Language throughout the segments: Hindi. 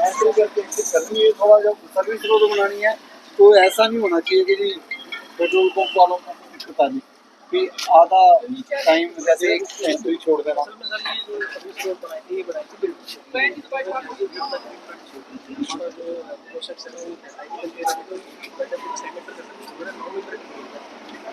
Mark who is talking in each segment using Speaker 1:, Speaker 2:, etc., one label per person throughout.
Speaker 1: ऐसे करके करनी है। थोड़ा जब सर्विस रोड बनानी है तो ऐसा नहीं होना चाहिए कि जी पेट्रोल पंप वालों को दिक्कत आ रही कि आधा टाइम जैसे एक एंट्री छोड़ देना।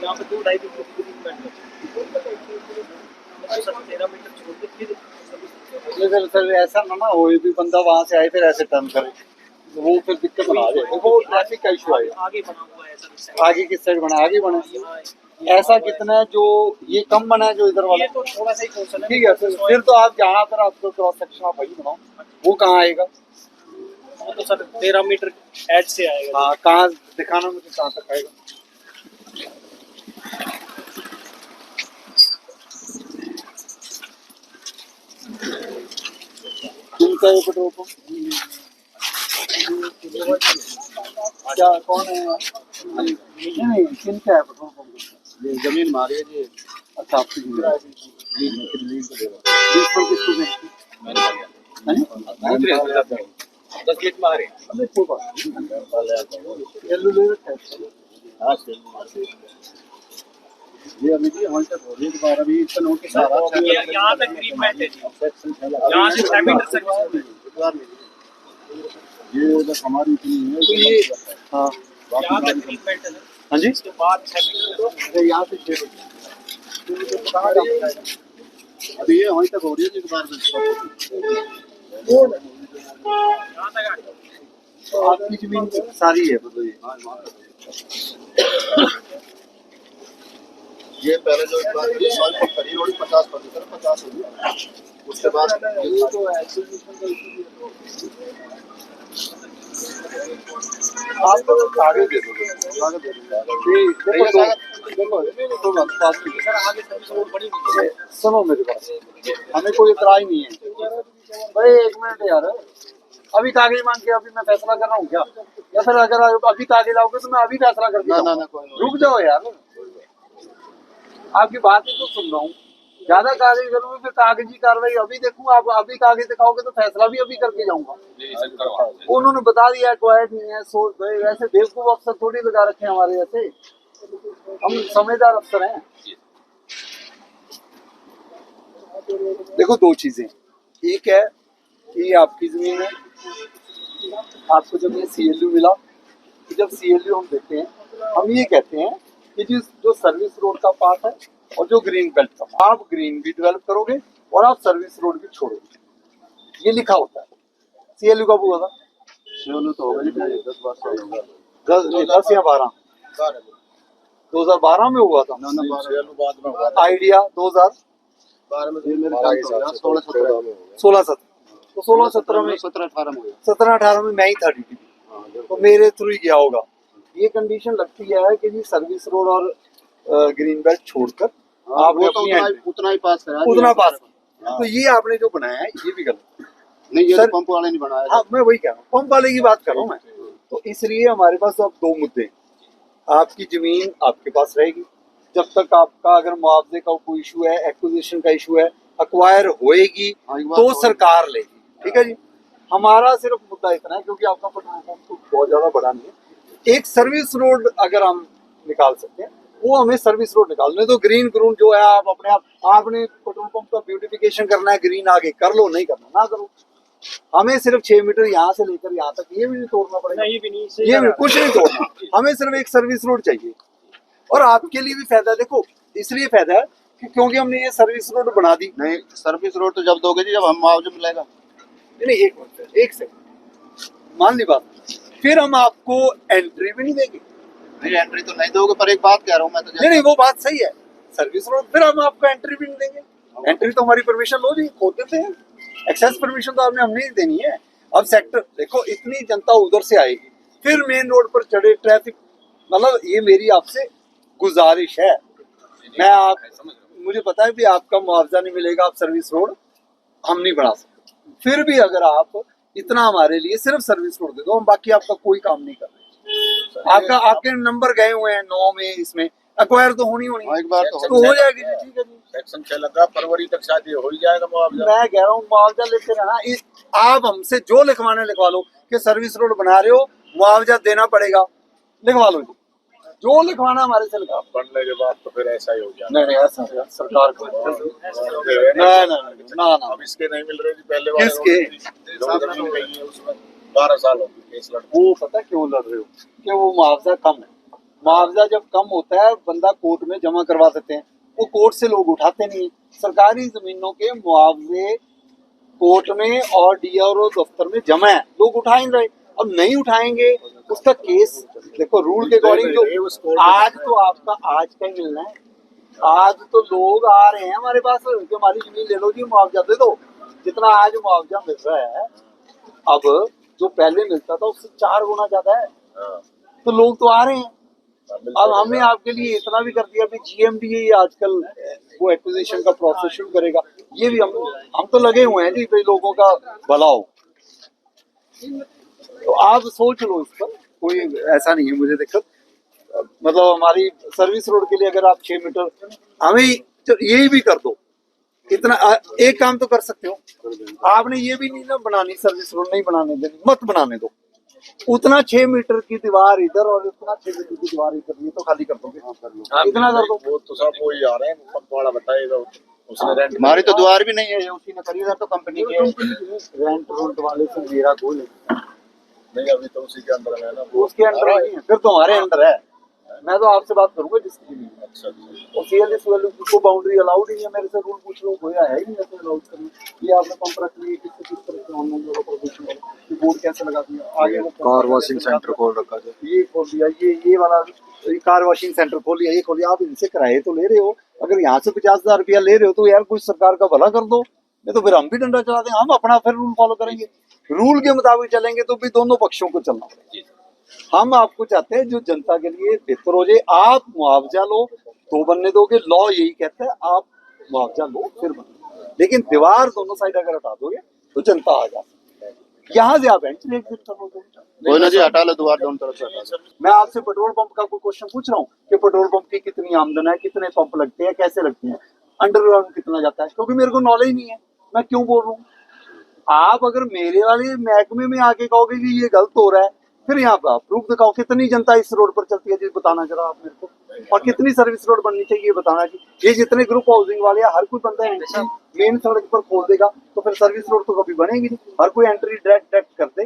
Speaker 2: यहाँ पे 2-2.5
Speaker 1: फिर ऐसा ना हो भी बंदा वहां से आए फिर ऐसे टर्न करे, तो वो फिर दिक्कत बना दे। देखो ट्रैफिक का इशू आएगा।
Speaker 2: आगे बना हुआ है सर।
Speaker 1: आगे किस साइड बना, आगे बना ऐसा कितना है जो ये कम बना है जो इधर वाला,
Speaker 2: ये तो थोड़ा सा ही क्वेश्चन है।
Speaker 1: ठीक है। फिर तो आप जहाँ पर आपको क्रॉस सेक्शन आप वही बनाओ, वो कहाँ आएगा?
Speaker 2: वो तो सर 13 मीटर एज से आएगा।
Speaker 1: हाँ कहाँ दिखाना मुझे, कहाँ तक आएगा? किनका है पेट्रोल पंप? क्या कौन है? नहीं किनका है पेट्रोल पंप?
Speaker 2: ये जमीन मारी है जी।
Speaker 1: अच्छा आपकी लीज पर किसको देंगे?
Speaker 2: मैंने 10 गेट मारे।
Speaker 1: अरे कोई बात नहीं, येलो ले रखा है। ये अभी भी हॉल्ट हो रही है दोबारा, अभी इतना नोटिस सारा
Speaker 2: यहाँ तक ग्रीन मैट है जी। यहाँ से 6 मीटर तक
Speaker 1: ये बस हमारी इतनी है तो ये हाँ
Speaker 2: यहाँ तक ग्रीन मैट है।
Speaker 1: हाँ जी
Speaker 2: इसके बाद 6 मीटर
Speaker 1: यहाँ से 6 अभी ये वहीं तक हो रही है दोबारा
Speaker 2: यहाँ तक आ गया।
Speaker 1: तो आपकी जमीन सारी है मतलब
Speaker 3: ये पहले जो सॉइल पर खड़ी रोड़ी 50% 50 होगी, उसके बाद
Speaker 1: ये तो आपको कागज दे दो, कागज
Speaker 2: सर आगे सर्विस रोड बनी हुई है।
Speaker 1: सुनो मेरे पास, हमें कोई इतराज नहीं है भाई। 1 मिनट यार, अभी कागज मांग के अभी मैं फैसला कर रहा हूँ क्या? या फिर अगर अभी कागज लाओगे तो मैं अभी फैसला कर दूंगा। रुक जाओ यार, आपकी बात ही तो सुन रहा हूँ। ज्यादा कागज करूंगा फिर कागजी कार्रवाई अभी देखूंगा। आप अभी कागज दिखाओगे तो फैसला भी अभी करके जाऊंगा। उन्होंने बता दिया क्वाइट नहीं है, सोच भाई वैसे बेवकूफ अफसर थोड़ी लगा रखे हैं हमारे जैसे, हम समझदार अफसर हैं। देखो दो चीजें, एक है कि आपकी जमीन है, आपको जब ये CLU मिला, तो जब CLU हम देते हैं हम ये कहते हैं कि जो सर्विस रोड का पार्ट है और जो ग्रीन बेल्ट का, आप ग्रीन भी डेवलप करोगे और आप सर्विस रोड भी छोड़ोगे, ये लिखा होता है। CLU कब हुआ था?
Speaker 3: CLU तो होगा जी 10 साल होगा,
Speaker 1: 10 या 12, 2012 में हुआ था।
Speaker 3: CLU बाद में हुआ था।
Speaker 1: आइडिया 2012
Speaker 3: में मेरे ख्याल से 16-17 में
Speaker 1: 16-17, तो 16-17 में
Speaker 3: 17-18 में
Speaker 1: 17-18 में मैं ही था DTP, तो मेरे थ्रू ही गया होगा। ये कंडीशन लगती है कि जी सर्विस रोड और ग्रीन बेल्ट छोड़कर आपने
Speaker 3: उतना ही पास करा,
Speaker 1: उतना पास। तो ये आपने जो बनाया है ये भी गलत
Speaker 3: नहीं, ये
Speaker 1: सर,
Speaker 3: पंप वाले ने बनाया।
Speaker 1: हाँ मैं वही कह रहा हूँ, पंप वाले की बात कर रहा हूँ मैं। तो इसलिए हमारे पास अब 2 मुद्दे, आपकी जमीन आपके पास रहेगी जब तक आपका अगर मुआवजे का कोई इशू है, एक्विजिशन का इशू है, अक्वायर होएगी तो सरकार लेगी, ठीक है जी। हमारा सिर्फ मुद्दा इतना है क्योंकि आपका पेट्रोल पंप तो बहुत ज्यादा बड़ा नहीं है, एक सर्विस रोड अगर हम निकाल सकते हैं वो हमें सर्विस रोड निकालने तो ग्रीन ग्रून जो है आप अपने आप, आपने पेट्रोल पंप का ब्यूटिफिकेशन करना है ग्रीन आगे कर लो, नहीं करना ना करो। हमें सिर्फ 6 मीटर यहाँ से लेकर यहाँ तक ये भी नहीं तोड़ना पड़ेगा,
Speaker 2: ये भी नहीं,
Speaker 1: ये भी कुछ नहीं तोड़ना, हमें सिर्फ एक सर्विस रोड चाहिए। और आपके लिए भी फायदा, देखो इसलिए फायदा है कि क्योंकि हमने ये सर्विस रोड बना दी।
Speaker 3: नहीं, सर्विस रोड तो जब दोगे जी जब हम मुआवजा मिलेगा।
Speaker 1: नहीं एक सेकंड मान ली बात, फिर हम आपको एंट्री भी नहीं देंगे।
Speaker 3: नहीं एंट्री तो नहीं दोगे, पर एक बात कह रहा हूँ मैं तो
Speaker 1: नहीं वो बात सही है, सर्विस रोड फिर हम आपको एंट्री भी नहीं देंगे। एंट्री तो हमारी परमिशन लो जी, खोद देते हैं, एक्सेस परमिशन तो आपने हमने ही देनी है। अब सेक्टर देखो, इतनी जनता उधर से आएगी फिर मेन रोड पर चढ़े, ट्रैफिक, मतलब ये मेरी आपसे गुजारिश है। मैं आप, मुझे पता है कि आपका मुआवजा नहीं मिलेगा, आप सर्विस रोड हम नहीं बना सकते, फिर भी अगर आप इतना हमारे लिए सिर्फ सर्विस रोड दे दो, हम बाकी आपका कोई काम नहीं कर रहे। आपका आपके नंबर गए हुए हैं 9 में, इसमें एक्वायर तो होनी होनी,
Speaker 3: एक बार तो
Speaker 1: तो हो जाएगी जी, ठीक है जी।
Speaker 3: सेक्शन 6 लगा, फरवरी तक शायद ये हो ही जाएगा मुआवजा।
Speaker 1: मैं कह रहा हूँ मुआवजा लेते रहना, आप हमसे जो लिखवाने लिखवा लो कि सर्विस रोड बना रहे हो मुआवजा देना पड़ेगा, लिखवा लो जी, जो लिखवाना हमारे से लिखवा।
Speaker 3: बनने के बाद तो फिर ऐसा ही हो जाएगा।
Speaker 1: नहीं नहीं, ऐसा नहीं, सरकार को ना
Speaker 3: अब इसके नहीं मिल रहे जी, पहले वाले
Speaker 1: किसके?
Speaker 3: जो जमीन गई है उसमें 12 साल हो गए केस लड़ते।
Speaker 1: वो पता क्यों लड़ रहे हो कि वो मुआवजा कम है, मुआवजा जब कम होता है बंदा कोर्ट में जमा करवा देते हैं, वो कोर्ट से लोग उठाते नहीं है। सरकारी जमीनों के मुआवजे कोर्ट में और डीआरओ दफ्तर में जमा है, लोग उठा ही नहीं रहे। अब नहीं उठाएंगे उसका केस, देखो रूल के अकॉर्डिंग जो आज तो आपका आज का ही मिलना है, आज तो लोग आ रहे हैं हमारे पास कि हमारी जमीन ले लो जी, मुआवजा दे दो। जितना आज मुआवजा मिल रहा है, अब जो पहले मिलता था उससे 4 गुना ज्यादा है, तो लोग तो आ रहे हैं। अब हमने आपके लिए इतना भी कर दिया, अभी जीएमडीए आजकल वो एक्विजिशन का प्रोसेस शुरू करेगा, ये भी हम तो लगे हुए हैं जी भाई लोगों का भला हो। तो आप सोच लो इस पर, कोई ऐसा नहीं है मुझे दिक्कत। मतलब हमारी सर्विस रोड के लिए अगर आप 6 मीटर हमें यही भी कर दो, इतना एक काम तो कर सकते हो। आपने ये भी नहीं ना बनानी सर्विस रोड, नहीं बनाने देनी, मत बनाने दो। उतना 6 मीटर की दीवार इधर और उतना 6 मीटर की दीवार इधर, ये तो खाली कर दोगे, इतना कर दो।
Speaker 3: वो तो सब वही आ रहे हैं, पकवाड़ा बताएगा उसने रेंट।
Speaker 1: हमारी तो द्वार भी नहीं है, ये उसी ने करी है, तो कंपनी के रेंट रूंट वाले से मेरा कोई
Speaker 3: नहीं, अभी तो उसी के अंदर है ना,
Speaker 1: उसके अंडर नहीं है, फिर तुम्हारे अंडर है। मैं तो आपसे बात करूंगा जिसकी भी है।
Speaker 3: अच्छा अच्छा।
Speaker 1: और सीएलएस वाले को बाउंड्री अलाउड ही नहीं है, मेरे से रूल पूछ लो, कोई है ही नहीं ऐसे अलाउड करना। ये आपने पंप रख लिए किस तरह से ऑनलाइन वाला प्रोविजन वाला बोर्ड कैसे लगा दिया, आगे वो
Speaker 3: कार वॉशिंग सेंटर खोल रखा है,
Speaker 1: ये खोल दिया, ये वाला कार वॉशिंग सेंटर खोल लिया, ये खोलिए। आप इनसे किराए तो ले रहे हो, अगर यहाँ से 50,000 रुपया ले रहे हो तो यार कुछ सरकार का भला कर दो, नहीं तो फिर हम भी डंडा चला देंगे, हम अपना फिर रूल फॉलो करेंगे। रूल के मुताबिक चलेंगे तो भी दोनों पक्षों को चलना पड़ेगा। हम आपको चाहते हैं जो जनता के लिए बेहतर हो जाए, आप मुआवजा लो तो बनने दोगे, लॉ यही कहता है आप मुआवजा लो फिर बनने, लेकिन दीवार दोनों साइड अगर हटा दोगे तो जनता आ जा सकती है, यहाँ से आप एंट्री एग्जिट करोगे।
Speaker 3: कोई ना जी, हटा लो द्वार दोनों तरफ से हटा लो।
Speaker 1: मैं आपसे पेट्रोल पंप का कोई क्वेश्चन पूछ रहा हूँ कि पेट्रोल पंप की कितनी आमदन है, कितने पंप लगते हैं, कैसे लगते हैं, अंडरग्राउंड कितना जाता है, क्योंकि मेरे को नॉलेज नहीं है, मैं क्यों बोल रहा हूँ। आप अगर मेरे वाले महकमे में आके कहोगे कि ये गलत हो रहा है, फिर यहाँ पे आप प्रूफ दिखाओ कितनी जनता इस रोड पर चलती है जी, बताना जरा आप मेरे को, और कितनी सर्विस रोड बननी चाहिए बताना जी। ये जितने ग्रुप हाउसिंग वाले हैं, हर कोई बंदा एंट्री मेन सड़क पर खोल देगा तो फिर सर्विस रोड तो कभी बनेगी नहीं। हर कोई एंट्री डायरेक्ट कर दे,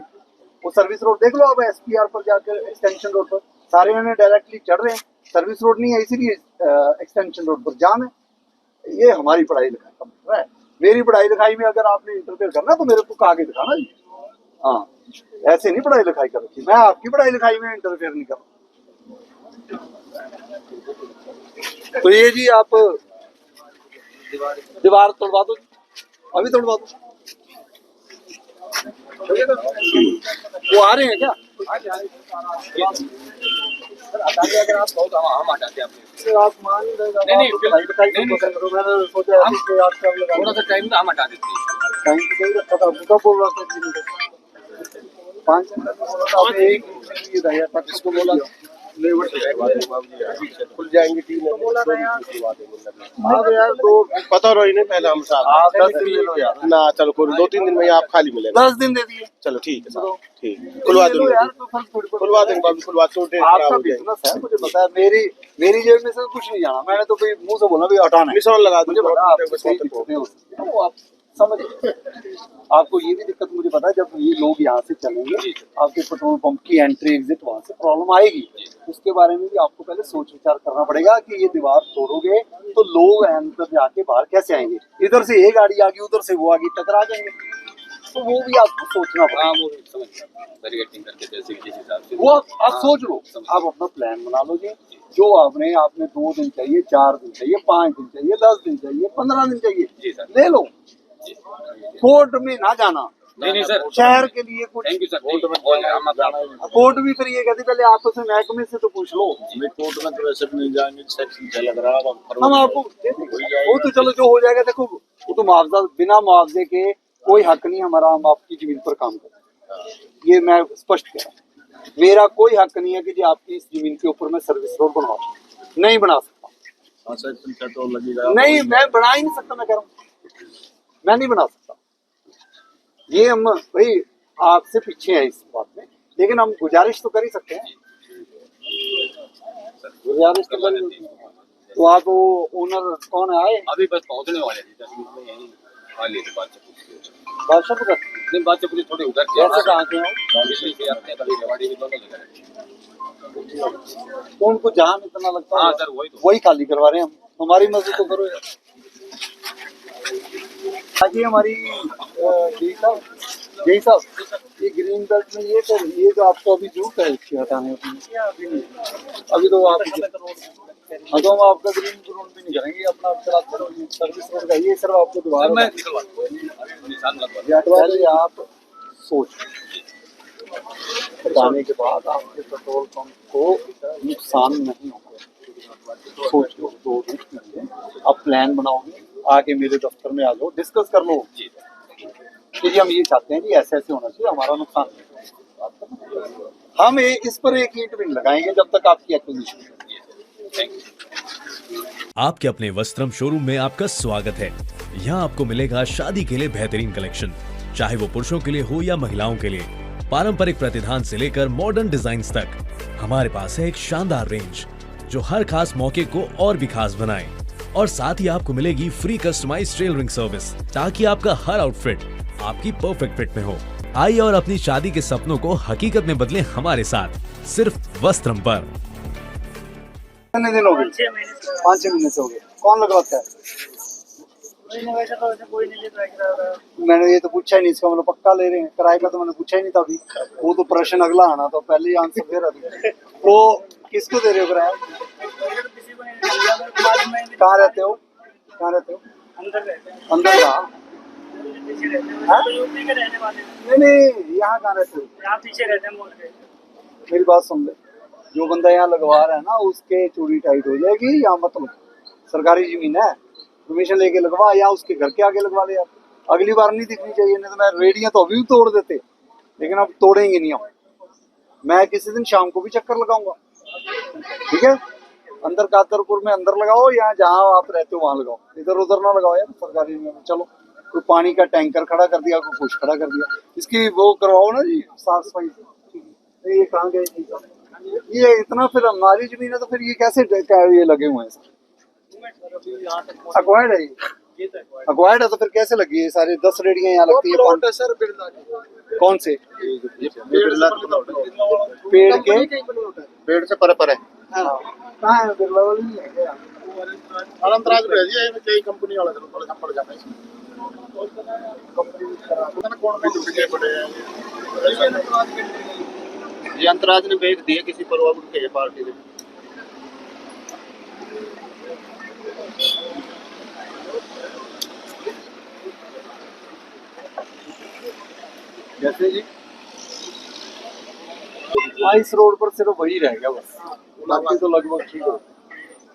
Speaker 1: वो सर्विस रोड देख लो आप एसपीआर पर जाकर, एक्सटेंशन रोड पर सारे जने डायरेक्टली चढ़ रहे हैं, सर्विस रोड नहीं है इसीलिए एक्सटेंशन रोड पर जाम है। ये हमारी पढ़ाई लिखाई का मतलब है, मेरी पढ़ाई लिखाई में अगर आपने इंटरफेयर करना तो मेरे को आगे दिखाना जी। हाँ, ऐसे नहीं पढ़ाई लिखाई कर रखी, मैं आपकी पढ़ाई लिखाई में इंटरफेयर नहीं कर रहा। तो ये जी आप दीवार तोड़वा दो, अभी तोड़वा दो। वो आ रहे हैं क्या?
Speaker 2: अगर आप कहो तो हम हटाते हैं आपको।
Speaker 1: आप मान ही रहेगा,
Speaker 2: नहीं,
Speaker 1: पढ़ाई लिखाई मैंने सोचा
Speaker 2: थोड़ा सा टाइम तो हम हटा देते हैं।
Speaker 1: टाइम तो नहीं रखा था, कब बोल रहा था 5 मिनट बोला था, आपने 1 मिनट ये रहा था, किसको बोला
Speaker 3: खुल जाएंगे 3
Speaker 1: हाँ यार, तो
Speaker 3: पता रही नहीं पहले हम साथ
Speaker 1: आप 10 दिन ले लो यार,
Speaker 3: ना, चलो कोई 2-3 दिन में आप खाली मिलेगा।
Speaker 1: 10 दिन दे दिए,
Speaker 3: चलो ठीक है साहब, ठीक खुलवा दूंगा
Speaker 1: यार, तो फर्क थोड़ी पड़ता है।
Speaker 3: खुलवा देंगे बाबू, खुलवा दो, डेट खराब
Speaker 1: आपका
Speaker 3: हो जाएगी।
Speaker 1: बिजनेस है, मुझे पता है, मेरी जेब में से कुछ नहीं जाना, मैंने तो भाई मुंह से बोला भाई हटाना है,
Speaker 3: निशान लगा
Speaker 1: मुझे
Speaker 3: दूंगा
Speaker 1: पता है आपको सही दिक्कतें हो सकती हैं, वो आप समझ। आपको ये भी दिक्कत मुझे पता है, जब ये लोग यहाँ से चलेंगे आपके पेट्रोल पंप की एंट्री एग्जिट वहां से प्रॉब्लम आएगी, उसके बारे में भी आपको पहले सोच विचार करना पड़ेगा कि ये दीवार तोड़ोगे तो लोग अंदर जाके बाहर कैसे आएंगे, इधर से ये गाड़ी आ गई उधर से वो आ गई, टकरा जाएंगे, तो वो भी आपको सोचना पड़ेगा।
Speaker 2: वो समझ बैरिकेडिंग करके जैसे जिस हिसाब से
Speaker 1: वो आप सोच लो, आप अपना प्लान बना लो जी, जो आपने 2 दिन चाहिए, 4 दिन चाहिए, 5 दिन चाहिए, 10 दिन चाहिए, 15 दिन
Speaker 2: जी
Speaker 1: चाहिए,
Speaker 2: सर।
Speaker 1: ले लो, कोर्ट में ना जाना।
Speaker 2: नहीं सर,
Speaker 1: शहर के लिए कुछ
Speaker 2: thank you sir, court
Speaker 1: court भी फिर ये कहती पहले आपसे महकमे से तो पूछ लो,
Speaker 3: कोर्ट में तो वैसे भी नहीं जाएंगे, सेक्शन 6 लग रहा है,
Speaker 1: हम आपको दे देंगे। वो तो चलो जो हो जाएगा, देखो वो तो मुआवजा, बिना मुआवजे के कोई हक नहीं हमारा, हम आपकी जमीन पर काम करें, ये मैं स्पष्ट कह रहा हूँ, मेरा कोई हक नहीं है कि जी आपकी इस जमीन के ऊपर मैं सर्विस रोड बनवाऊं, नहीं बना सकता।
Speaker 3: हाँ सेक्शन 6 तो लगेगा।
Speaker 1: नहीं, मैं बना ही नहीं सकता, मैं कह रहा हूँ मैं नहीं बना सकता। ये हम भाई आपसे पीछे हैं इस बात में, लेकिन हम गुजारिश तो कर ही सकते हैं। गुजारिश तो कर ही सकते हैं। तो आप वो ओनर कौन है आए?
Speaker 3: अभी बस पहुंचने वाले थे 10 मिनट में यहीं आ लिए थे बात से पूछते।
Speaker 1: बादशाह पुर
Speaker 3: नहीं बात से पूछे थोड़े उधर
Speaker 1: कैसे कहाँ के हो?
Speaker 3: दिल्ली से आते हैं कभी रेवाड़ी भी दोनों जगह
Speaker 1: तो उनको जाम इतना लगता
Speaker 3: हाँ
Speaker 1: है,
Speaker 3: सर वही तो।
Speaker 1: वही खाली करवा रहे हैं हम। हमारी मदद तो करो यार। हाँ जी, हमारी यही साहब ये ग्रीन बेल्ट में ये कर, ये जो आपको अभी जूट है इसके हटाने में, अभी तो आप हाँ तो हम आपका ग्रीन रोड भी नहीं करेंगे, अपना चलाते रहोगे सर्विस रोड का। ये सिर्फ आपको दोबारा आप सोच बताने के बाद आपके पेट्रोल पंप को नुकसान नहीं होगा। सोच लो 2 दिन आप प्लान बनाओगे, आके मेरे दफ्तर में आ जाओ, डिस्कस कर लो कि जी हम ये चाहते हैं कि ऐसे ऐसे होना चाहिए, हमारा नुकसान नहीं होगा। हम इस पर एक ईंट भी नहीं लगाएंगे जब तक आपकी एक्विजिशन।
Speaker 4: आपके अपने वस्त्रम शोरूम में आपका स्वागत है। यहाँ आपको मिलेगा शादी के लिए बेहतरीन कलेक्शन, चाहे वो पुरुषों के लिए हो या महिलाओं के लिए। पारंपरिक प्रतिधान से लेकर मॉडर्न डिजाइन्स तक हमारे पास है एक शानदार रेंज जो हर खास मौके को और भी खास बनाए। और साथ ही आपको मिलेगी फ्री कस्टमाइज्ड टेलरिंग सर्विस, ताकि आपका हर आउटफिट आपकी परफेक्ट फिट में हो। आइए और अपनी शादी के सपनों को हकीकत में बदलें हमारे साथ, सिर्फ वस्त्रम पर।
Speaker 1: कितने दिन हो गए? 5-6 महीने से हो गए। कौन लगवाता है?
Speaker 2: कोई नहीं लेता है।
Speaker 1: मैंने ये तो पूछा ही नहीं, इसका मतलब पक्का ले रहे हैं। किराए का तो मैंने पूछा ही नहीं था अभी। वो तो प्रश्न अगला आना, तो पहले ही आंसर दे रहा था। तो किसको दे रहे हो किराया? कहाँ रहते हो? कहाँ रहते हो?
Speaker 2: अंदर रहते हैं।
Speaker 1: अंदर कहाँ?
Speaker 2: पीछे रहते हैं।
Speaker 1: हाँ?
Speaker 2: तो यूपी के रहने वाले हैं।
Speaker 1: नहीं, यहाँ कहाँ रहते हो?
Speaker 2: यहाँ पीछे रहते हैं मोड़ के।
Speaker 1: मेरी बात सुन ले, जो बंदा यहाँ लगवा रहा है ना, उसके चोरी टाइट हो जाएगी। यहाँ मत लग, सरकारी जमीन है, परमिशन लेके लगवा, या उसके घर के आगे लगवा ले यार। अगली बार नहीं दिखनी चाहिए, नहीं तो मैं रेडियां तो अभी भी तोड़ देते, लेकिन अब तोड़ेंगे नहीं हम। मैं किसी दिन शाम को भी चक्कर लगाऊंगा, ठीक है? अंदर कातरपुर में अंदर लगाओ, या जहाँ आप रहते हो वहां लगाओ, इधर उधर ना लगाओ यार सरकारी में। चलो, कोई पानी का टैंकर खड़ा कर दिया, कोई कुछ खड़ा कर दिया, इसकी वो करवाओ ना जी, साफ सफाई। ये कहाँ गए? ये इतना फिर हमारी जमीन है, तो फिर ये कैसे ये लगे हुए हैं सर? अक्वायर्ड है ये? अक्वायर्ड है तो फिर कैसे लगी है? सारे 10 रेडियां यहाँ लगती है सर। कौन से पेड़ के?
Speaker 3: पेड़ से पर है।
Speaker 1: कहाँ है बिरला वाली? नहीं है क्या?
Speaker 3: अनंतराज में है जी, ये कई कंपनी वाले थोड़ा हम पड़ जाते हैं कौन में जुड़ गए बड़े हैं ये अंतराज ने बेच दिए किसी पर के पार्टी ने।
Speaker 1: जैसे जी इस रोड पर सिर्फ वही रह गया बस, बाकी तो लगभग ठीक है।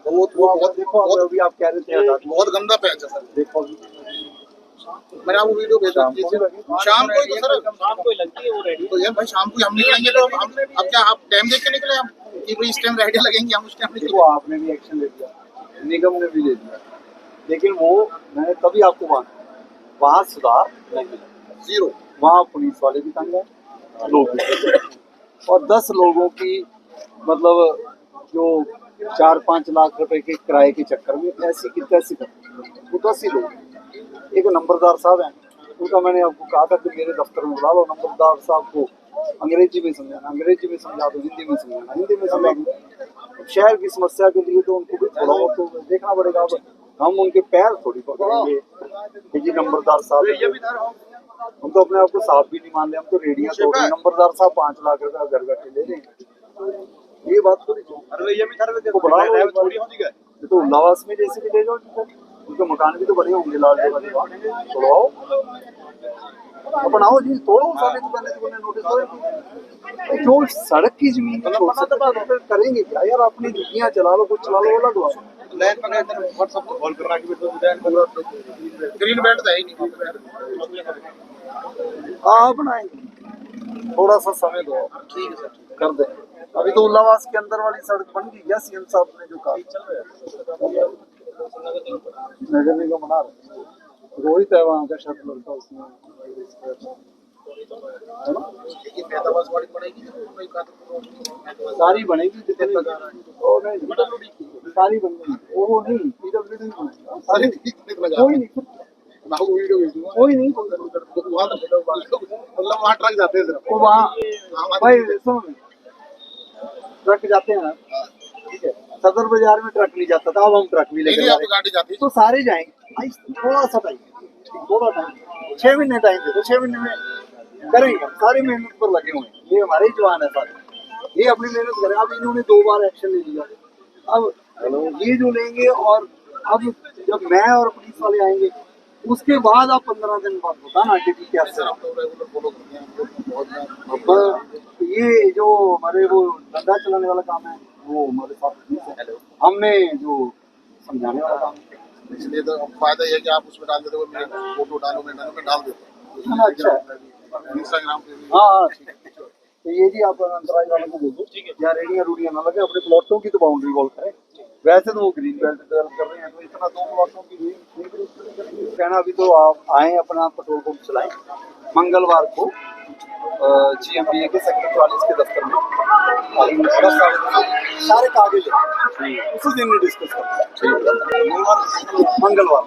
Speaker 1: वो देखो अभी आप कह रहे थे
Speaker 3: बहुत गंदा पैच है सर।
Speaker 1: देखो
Speaker 3: मैंने आपको वीडियो भेजा शाम को ही, तो सर
Speaker 2: शाम को ही लगती है वो रेडी।
Speaker 3: तो यार भाई शाम को हम निकलेंगे तो हम अब क्या आप टाइम देख के निकले हम कि भाई इस टाइम रेडी लगेंगे, हम उस टाइम निकले।
Speaker 1: देखो आपने भी एक्शन ले लिया, निगम ने भी ले लिया, लेकिन वो मैंने तभी आपको माना, वहाँ सुधार नहीं मिला, जीरो। वहाँ पुलिस वाले भी तंग है, लोग भी, और 10 लोगों की मतलब जो 4-5 लाख रुपए के किराए के चक्कर में ऐसी की तैसी वो 10 ही लोग। एक नंबरदार साहब हैं, उनका मैंने आपको कहा था कि मेरे दफ्तर में बुला लो। नंबरदार साहब को अंग्रेजी में समझाना, अंग्रेजी में समझा दो, हिंदी में समझाना, हिंदी में समझा दो। शहर की समस्या के लिए तो उनको भी थोड़ा बहुत तो देखना पड़ेगा। अब हम उनके पैर थोड़ी पकड़ेंगे जी नंबरदार साहब। हम तो अपने आप को साफ भी नहीं मान रहे, हम तो रेडियां तोड़ रहे हैं। नंबरदार साहब 5 लाख रुपया घर बैठे ले रहे हैं, ये बात थोड़ी तो उल्लावास में जैसे भी ले जाओ, उनके मकान भी तो बड़े होंगे, लाल तोड़वाओ, बनाओ जी, तोड़ो सारे दुकानें नोटिस दो। जो सड़क की जमीन तो करेंगे क्या यार? अपनी जुतियां चला लो, कुछ चला लो, वो लगवाओ।
Speaker 3: ग्रीन बेल्ट है ही नहीं।
Speaker 1: हाँ बनाएंगे, थोड़ा सा समय दो, ठीक है सर, कर दें। अभी तो उल्लावास के अंदर वाली सड़क बन गई क्या सीएम साहब ने जो कहा? नगर निगम बना रहे, रोहित है वहाँ का शायद लड़का उसमें, है ना?
Speaker 3: ये फैजाबाद वाली पड़ेगी
Speaker 1: सारी बनेगी जितनी वो नहीं सारी बन गई वो नहीं पीडब्ल्यूडी सारी कोई नहीं कोई नहीं
Speaker 3: मतलब वहाँ ट्रक जाते हैं सिर्फ
Speaker 1: वो वहाँ भाई सुनो ट्रक जाते हैं ना ठीक है सदर बाजार में ट्रक नहीं जाता था अब हम ट्रक भी
Speaker 3: नहीं
Speaker 1: लेके
Speaker 3: नहीं
Speaker 1: जा
Speaker 3: अब
Speaker 1: रहे
Speaker 3: तो गाड़ी जाती
Speaker 1: हैं तो सारे जाएंगे भाई थोड़ा सा टाइम थोड़ा टाइम 6 महीने टाइम दे तो 6 महीने में करेंगे सारी मेहनत पर लगे हुए हैं ये हमारे ही जवान है सारे ये अपनी मेहनत करें अब इन्होंने 2 बार एक्शन ले लिया अब ये जो लेंगे और अब जब मैं और पुलिस वाले आएंगे उसके बाद आप 15 दिन बाद बताना कि क्या
Speaker 3: सर आप लोग रेगुलर फॉलो करते हैं बहुत
Speaker 1: अब ये जो हमारे वो धंधा चलाने वाला काम है वो हमारे साथ पुलिस है हमने जो समझाने वाला काम है
Speaker 3: इसलिए तो फायदा ये है कि आप उसमें डाल देते हो मेरे फोटो डालो मैं डाल देता हूँ
Speaker 1: अच्छा है।
Speaker 3: इंस्टाग्राम पे भी
Speaker 1: हाँ हाँ ठीक है तो ये जी आप अंतराज वालों को बोल दो यहाँ रेडियाँ रूडियाँ ना लगे अपने प्लॉटों की तो बाउंड्री वॉल करें वैसे तो वो ग्रीन बेल्ट डेवलप कर रहे हैं तो इतना 2 प्लॉटों की कहना अभी तो आप आए अपना पेट्रोल पंप चलाएं मंगलवार को GMBA के सेक्टर 44 के दफ्तर में 10 सारे कागज उसी दिन में डिस्कस करते हैं मंगलवार